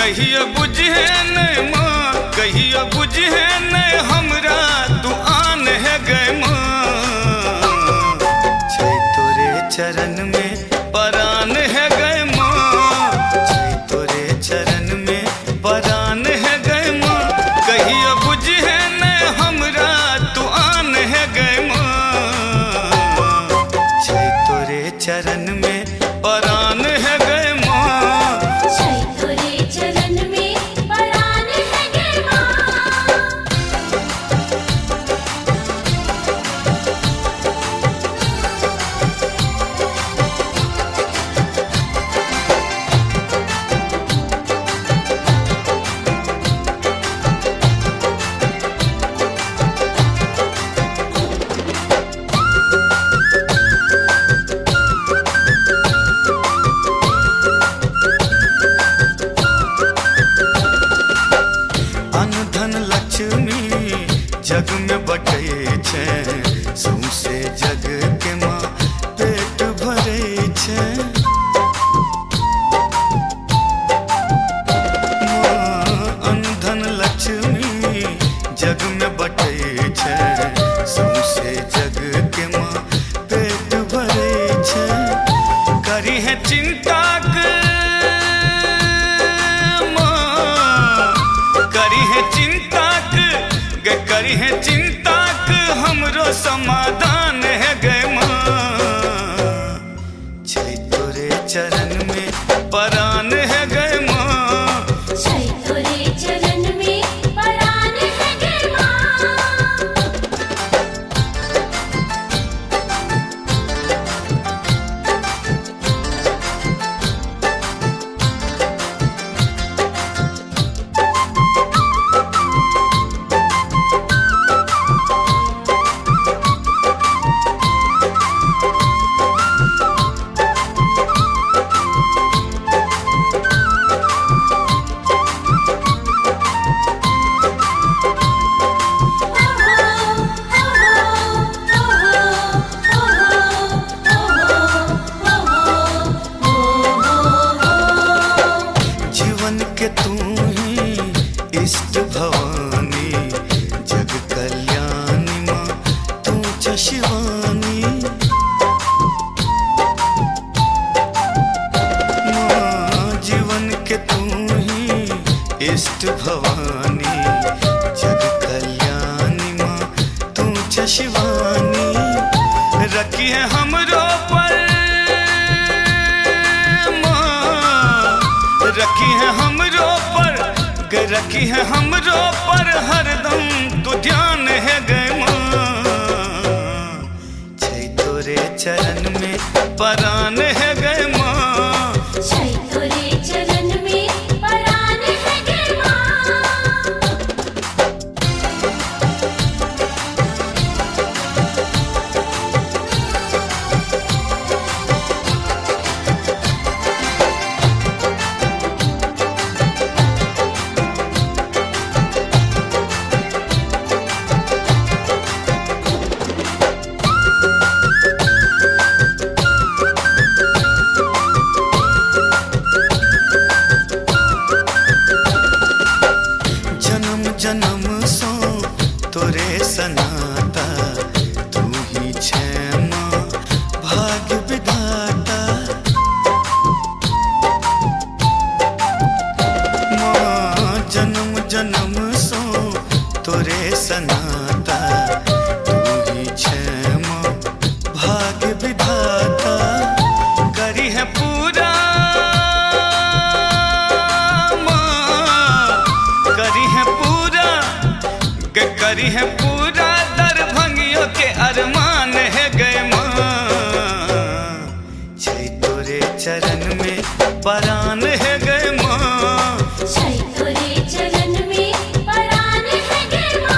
कहियो बुझे नहीं माँ, कहियो बुझे नहीं हमरा तू आन है गए माँ। छै तोरे चरण में परान है गए माँ, छै तोरे चरण में परान है गए माँ। कहियो बुझे नहीं हमरा तू आन है गए माँ, छै तोरे चरण में परान है गए माँ। छै तोरे चरण में परान है गए माँ। धन लक्ष्मी जग में बटे छै, सौंसे जग के माँ पेट भरे छै। धन लक्ष्मी जग में बटे छै, सौंसे जग के माँ पेट भरे छै। करी है चिंता करी है चिंता क हमरो समाधान है गए माँ। छै तोरे चरण में परान है गए माँ, छै तोरे चरण में परान है गए माँ। के तू ही इष्ट भवानी, जग कल्याणी माँ तू च शिवानी। माँ जीवन के तू ही इष्ट भवानी, जग कल्याणी माँ तू च शिवानी। रखी है हमरो पर रखी है हमरो पर, रखी है हमरो पर हरदम तू ध्यान है गए माँ। छै तोरे चरण में परान है गए माँ, छै तोरे चरण में परान है गए माँ। जन्म सो तोरे सनाता, तू ही छै माँ भाग्य विधाता। माँ जन्म जन्म सो तोरे सनाता, तू ही छै माँ भाग्य विधाता। करी है पूरा करी है पूरा दरभंगियों के अरमान है गए माँ। छै तोरे चरण में परान है गए माँ, छै तोरे चरण में परान है गए माँ।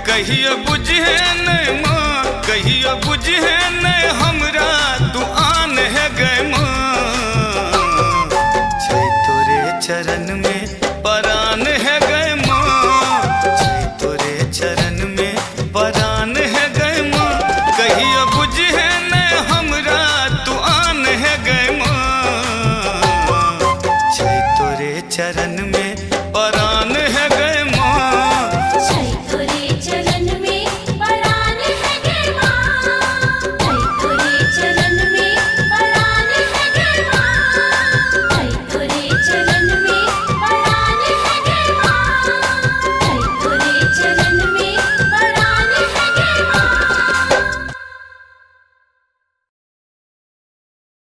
कहियो बुझे न माँ कहियो बुझे न हमरा तू